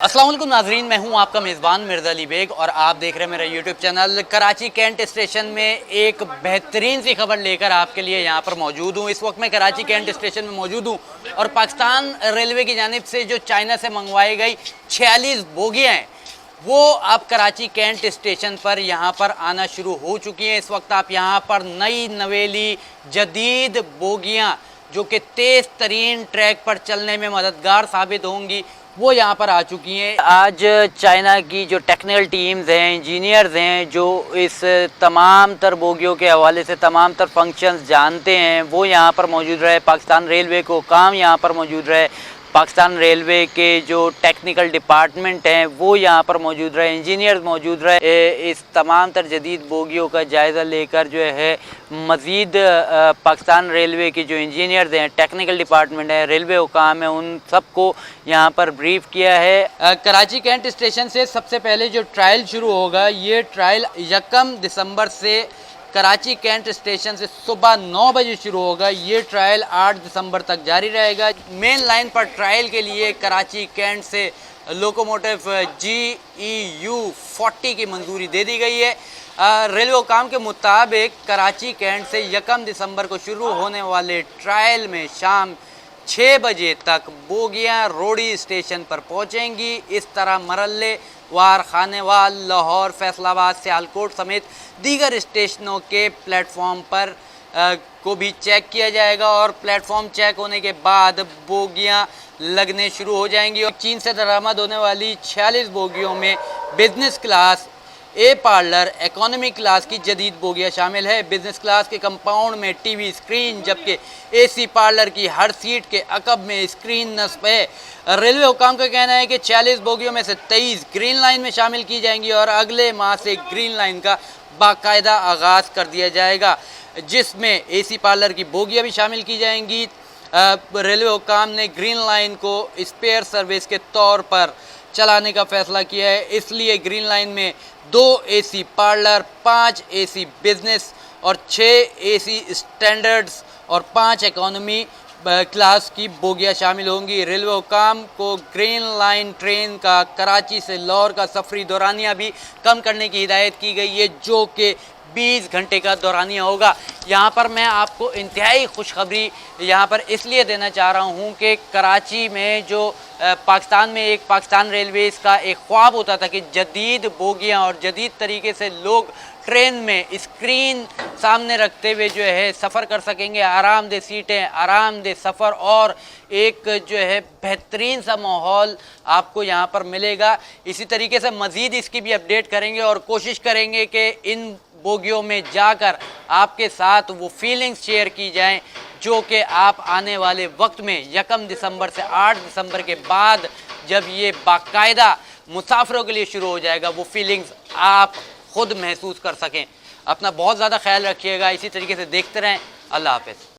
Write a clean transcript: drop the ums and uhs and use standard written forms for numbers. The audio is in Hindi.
अस्सलाम वालेकुम नाजरीन, मैं हूं आपका मेज़बान मिर्ज़ा अली बेग और आप देख रहे हैं मेरा YouTube channel. Karachi cantt station में एक बेहतरीन सी खबर लेकर आपके लिए यहां पर मौजूद हूं। इस वक्त मैं कराची कैंट स्टेशन में मौजूद हूं और पाकिस्तान रेलवे की जानिब से जो चाइना से मंगवाई गई 46 बोगियाँ हैं वो अब कराची कैंट स्टेशन पर यहाँ पर आना शुरू हो चुकी हैं। इस वक्त आप यहाँ पर नई नवेली जदीद बोगियाँ जो कि तेज़ तरीन ट्रैक पर चलने में मददगार साबित होंगी वो यहाँ पर आ चुकी हैं। आज चाइना की जो टेक्निकल टीम्स हैं, इंजीनियर्स हैं, जो इस तमाम तर बोगियों के हवाले से तमाम तर फंक्शंस जानते हैं वो यहाँ पर मौजूद रहे। पाकिस्तान रेलवे को काम यहाँ पर मौजूद रहे। पाकिस्तान रेलवे के जो टेक्निकल डिपार्टमेंट हैं वो यहाँ पर मौजूद रहे, इंजीनियर्स मौजूद रहे। इस तमाम तर जदीद बोगियों का जायज़ा लेकर जो है मज़ीद पाकिस्तान रेलवे के जो इंजीनियर्स हैं, टेक्निकल डिपार्टमेंट है, रेलवे हुकाम है, उन सबको यहाँ पर ब्रीफ़ किया है। कराची कैंट स्टेशन से सबसे पहले जो ट्रायल शुरू होगा, ये ट्रायल 1 दिसंबर से कराची कैंट स्टेशन से सुबह 9 बजे शुरू होगा। ये ट्रायल 8 दिसंबर तक जारी रहेगा। मेन लाइन पर ट्रायल के लिए कराची कैंट से लोकोमोटिव GEU 40 की मंजूरी दे दी गई है। रेलवे हुकाम के मुताबिक कराची कैंट से 1 दिसंबर को शुरू होने वाले ट्रायल में शाम 6 बजे तक बोगियाँ रोडी स्टेशन पर पहुँचेंगी। इस तरह मरल्ले वार, खानेवाल, लाहौर, फैसलाबाद, सियालकोट समेत दीगर स्टेशनों के प्लेटफॉर्म पर को भी चेक किया जाएगा और प्लेटफॉर्म चेक होने के बाद बोगियां लगने शुरू हो जाएंगी। और चीन से दरामद होने वाली 46 बोगियों में बिजनेस क्लास, ए पार्लर, इकोनॉमी क्लास की जदीद बोगियाँ शामिल है। बिजनेस क्लास के कंपाउंड में टीवी स्क्रीन, जबकि AC पार्लर की हर सीट के अकब में स्क्रीन नस्ब है। रेलवे हुकाम का कहना है कि 46 बोगियों में से 23 ग्रीन लाइन में शामिल की जाएंगी और अगले माह से ग्रीन लाइन का बाकायदा आगाज़ कर दिया जाएगा, जिसमें AC पार्लर की बोगियाँ भी शामिल की जाएंगी। रेलवे हुकाम ने ग्रीन लाइन को स्पेयर सर्विस के तौर पर चलाने का फैसला किया है। इसलिए ग्रीन लाइन में 2 AC पार्लर, 5 AC बिजनेस और 6 AC स्टैंडर्ड्स और 5 इकोनॉमी क्लास की बोगियाँ शामिल होंगी। रेलवे हुकाम को ग्रीन लाइन ट्रेन का कराची से लाहौर का सफरी दौरानिया भी कम करने की हिदायत की गई है, जो कि 20 घंटे का दौरानिया होगा। यहाँ पर मैं आपको इंतहाई खुशखबरी यहाँ पर इसलिए देना चाह रहा हूँ कि कराची में जो पाकिस्तान में एक पाकिस्तान रेलवेज़ का एक ख्वाब होता था कि जदीद बोगियाँ और जदीद तरीके से लोग ट्रेन में स्क्रीन सामने रखते हुए जो है सफ़र कर सकेंगे। आरामदेह सीटें, आरामदेह सफ़र और एक जो है बेहतरीन सा माहौल आपको यहाँ पर मिलेगा। इसी तरीके से मज़ीद इसकी भी अपडेट करेंगे और कोशिश करेंगे कि इन बोगियों में जाकर आपके साथ वो फीलिंग्स शेयर की जाएं जो कि आप आने वाले वक्त में 1 दिसंबर से 8 दिसंबर के बाद जब ये बाकायदा मुसाफिरों के लिए शुरू हो जाएगा, वो फीलिंग्स आप ख़ुद महसूस कर सकें। अपना बहुत ज़्यादा ख्याल रखिएगा। इसी तरीके से देखते रहें। अल्लाह हाफ़िज़।